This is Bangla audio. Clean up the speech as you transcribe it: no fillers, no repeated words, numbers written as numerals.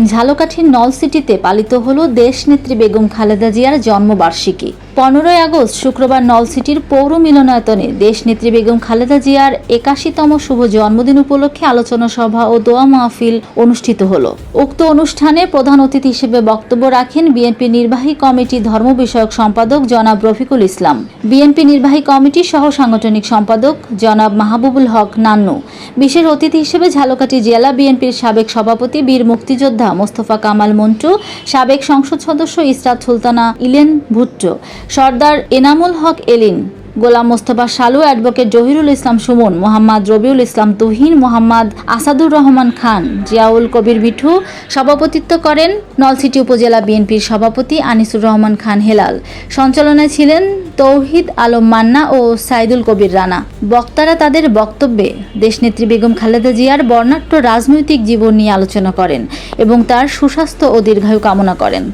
ঝালকাঠির নলসিটিতে পালিত হলো দেশনেত্রী বেগম খালেদা জিয়ার জন্মবার্ষিকী। 15 আগস্ট শুক্রবার নলসিটির পৌর মিলনায়তনে দেশনেত্রী বেগম খালেদা জিয়ার 81তম শুভ জন্মদিন উপলক্ষে আলোচনা সভা ও দোয়া মাহফিল অনুষ্ঠিত হলো। উক্ত অনুষ্ঠানে প্রধান অতিথি হিসেবে বক্তব্য রাখেন বিএনপি নির্বাহী কমিটি ধর্ম বিষয়ক সম্পাদক জনাব রফিকুল ইসলাম, বিএনপি নির্বাহী কমিটির সহ সাংগঠনিক সম্পাদক জনাব মাহবুবুল হক নান্নু। বিশেষ অতিথি হিসেবে ঝালকাঠি জেলা বিএনপির সাবেক সভাপতি বীর মুক্তিযোদ্ধা মোস্তফা কামাল মন্টু, সাবেক সংসদ সদস্য ইসরাত সুলতানা ইলেন ভুট্টো, সর্দার এনামুল হক এলিন, গোলাম মোস্তফা শালু, অ্যাডভোকেট জহিরুল ইসলাম সুমন, মোহাম্মদ রবিউল ইসলাম তুহিন, মোহাম্মদ আসাদুর রহমান খান, জিয়াউল কবির মিঠু সভাপতিত্ব করেন। নলসিটি উপজেলা বিএনপির সভাপতি আনিসুর রহমান খান হেলাল। সঞ্চালনায় ছিলেন তৌহিদ আলম মান্না ও সাইদুল কবির রানা। বক্তারা তাদের বক্তব্যে দেশনেত্রী বেগম খালেদা জিয়ার বর্ণাঢ্য রাজনৈতিক জীবন নিয়ে আলোচনা করেন এবং তার সুস্বাস্থ্য ও দীর্ঘায়ু কামনা করেন।